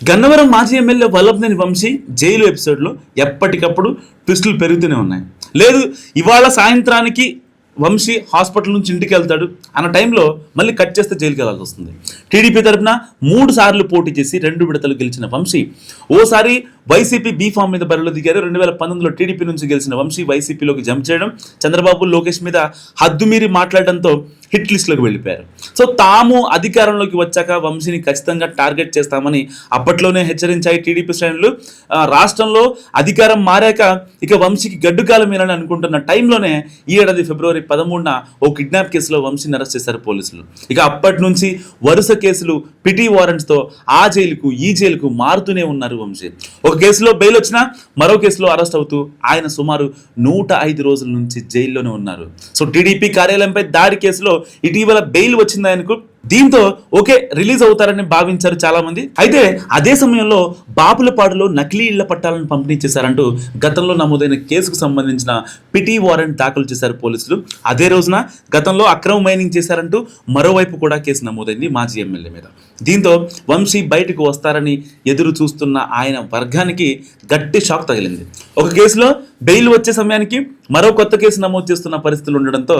గన్నవరం మాజీ MLA Vallabhaneni Vamsi jail ఎపిసోడ్లో ఎప్పటికప్పుడు ట్విస్టులు పెరుగుతూనే ఉన్నాయి. లేదు ఇవాళ సాయంత్రానికి వంశీ హాస్పిటల్ నుంచి ఇంటికి వెళ్తాడు అన్న టైంలో మళ్ళీ కట్ చేస్తే జైలుకి వెళ్ళాల్సి వస్తుంది. టీడీపీ తరఫున 3 సార్లు పోటీ చేసి 2 విడతలు గెలిచిన వంశీ ఓసారి వైసీపీ బీఫామ్ మీద బరిలో దిగారు. 2019లో టీడీపీ నుంచి గెలిచిన వంశీ వైసీపీలోకి జంప్ చేయడం, చంద్రబాబు లోకేష్ మీద హద్దుమీరి మాట్లాడడంతో హిట్ లిస్టులోకి వెళ్ళిపోయారు. సో తాము అధికారంలోకి వచ్చాక వంశీని ఖచ్చితంగా టార్గెట్ చేస్తామని అప్పట్లోనే హెచ్చరించాయి టీడీపీ శ్రేణులు. రాష్ట్రంలో అధికారం మారాక ఇక వంశీకి గడ్డుకాలమేనని అనుకుంటున్న టైంలోనే ఈ ఏడాది ఫిబ్రవరి 13న ఓ కిడ్నాప్ కేసులో వంశీని అరెస్ట్ చేశారు పోలీసులు. ఇక అప్పటి నుంచి వరుస కేసులు పిటి వారెంట్స్తో ఆ జైలుకు ఈ జైలుకు మారుతూనే ఉన్నారు వంశీ. ఒక కేసులో బెయిల్ వచ్చినా మరో కేసులో అరెస్ట్ అవుతూ ఆయన సుమారు 105 రోజుల నుంచి జైల్లోనే ఉన్నారు. సో టీడీపీ కార్యాలయంపై దాడి కేసులో ఇటీవల బెయిల్ వచ్చింది ఆయనకు. దీంతో ఓకే రిలీజ్ అవుతారని భావించారు చాలా మంది. అయితే అదే సమయంలో బాపులపాడులో నకిలీ ఇళ్ల పట్టాలను పంపిణీ చేశారంటూ గతంలో నమోదైన కేసుకు సంబంధించిన పిటి వారెంట్ దాఖలు చేశారు పోలీసులు. అదే రోజున గతంలో అక్రమ మైనింగ్ చేశారంటూ మరోవైపు కూడా కేసు నమోదైంది మాజీ ఎమ్మెల్యే మీద. దీంతో వంశీ బయటకు వస్తారని ఎదురు చూస్తున్న ఆయన వర్గానికి గట్టి షాక్ తగిలింది. ఒక కేసులో బెయిల్ వచ్చే సమయానికి మరో కొత్త కేసు నమోదు చేస్తున్న పరిస్థితులు ఉండడంతో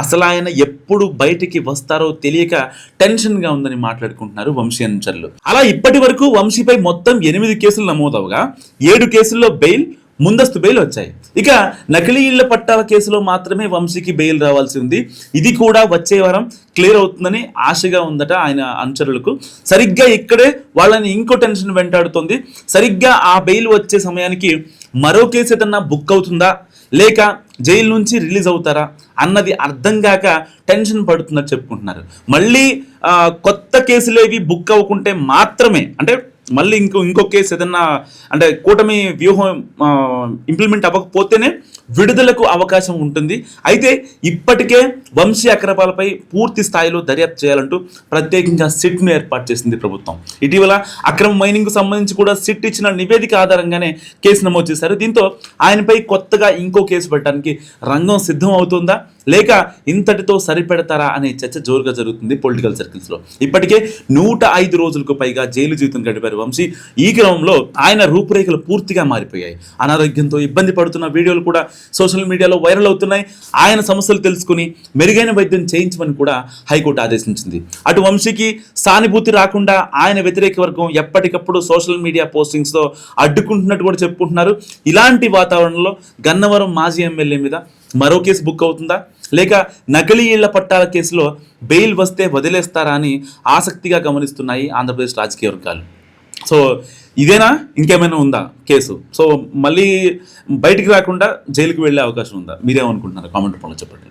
అసలు ఆయన ఎప్పుడు బయటికి వస్తారో తెలియక టెన్షన్గా ఉందని మాట్లాడుకుంటున్నారు వంశీ అనుచరులు. అలా ఇప్పటి వరకు వంశీపై మొత్తం 8 కేసులు నమోదవగా 7 కేసుల్లో బెయిల్, ముందస్తు బెయిల్ వచ్చాయి. ఇక నకిలీ ఇళ్ల పట్టాల కేసులో మాత్రమే వంశీకి బెయిల్ రావాల్సి ఉంది. ఇది కూడా వచ్చే వారం క్లియర్ అవుతుందని ఆశగా ఉందట ఆయన అనుచరులకు. సరిగ్గా ఇక్కడే వాళ్ళని ఇంకో టెన్షన్ వెంటాడుతోంది. సరిగ్గా ఆ బెయిల్ వచ్చే సమయానికి మరో కేసు ఏదన్నా బుక్ అవుతుందా లేక జైలు నుంచి రిలీజ్ అవుతారా అన్నది అర్థం కాక టెన్షన్ పడుతుందని చెప్పుకుంటున్నారు. మళ్ళీ కొత్త కేసులేవి బుక్ అవ్వకుంటే మాత్రమే, అంటే మళ్ళీ ఇంకో కేసు ఏదన్నా అంటే కూటమి వ్యూహం ఇంప్లిమెంట్ అవ్వకపోతేనే విడుదలకు అవకాశం ఉంటుంది. అయితే ఇప్పటికే వంశీ అక్రమాలపై పూర్తి స్థాయిలో దర్యాప్తు చేయాలంటూ ప్రత్యేకంగా సిట్ను ఏర్పాటు చేసింది ప్రభుత్వం. ఇటీవల అక్రమ మైనింగ్కు సంబంధించి కూడా సిట్ ఇచ్చిన నివేదిక ఆధారంగానే కేసు నమోదు చేశారు. దీంతో ఆయనపై కొత్తగా ఇంకో కేసు పెట్టడానికి రంగం సిద్ధం అవుతుందా లేక ఇంతటితో సరిపెడతారా అనే చర్చ జోరుగా జరుగుతుంది పొలిటికల్ సర్కిల్స్లో. ఇప్పటికే 105 రోజులకు పైగా జైలు జీవితం గడిపారు వంశీ. ఈ క్రమంలో ఆయన రూపురేఖలు పూర్తిగా మారిపోయాయి. అనారోగ్యంతో ఇబ్బంది పడుతున్న వీడియోలు కూడా సోషల్ మీడియాలో వైరల్ అవుతున్నాయి. ఆయన సమస్యలు తెలుసుకుని మెరుగైన వైద్యం చేయించమని కూడా హైకోర్టు ఆదేశించింది. అటు వంశీకి సానుభూతి రాకుండా ఆయన వ్యతిరేక వర్గం ఎప్పటికప్పుడు సోషల్ మీడియా పోస్టింగ్స్తో అడ్డుకుంటున్నట్టు కూడా చెప్పుకుంటున్నారు. ఇలాంటి వాతావరణంలో గన్నవరం మాజీ ఎమ్మెల్యే మీద మరో కేసు బుక్ అవుతుందా లేక నకిలీ ఇళ్ల పట్టాల కేసులో బెయిల్ వస్తే వదిలేస్తారా అని ఆసక్తిగా గమనిస్తున్నాయి ఆంధ్రప్రదేశ్ రాజకీయ వర్గాలు. సో ఇదేనా ఇంకేమైనా ఉందా కేసు? సో మళ్ళీ బయటికి రాకుండా జైలుకి వెళ్ళే అవకాశం ఉందా? మీరేమనుకుంటున్నారు? కామెంట్ రూపంలో చెప్పండి.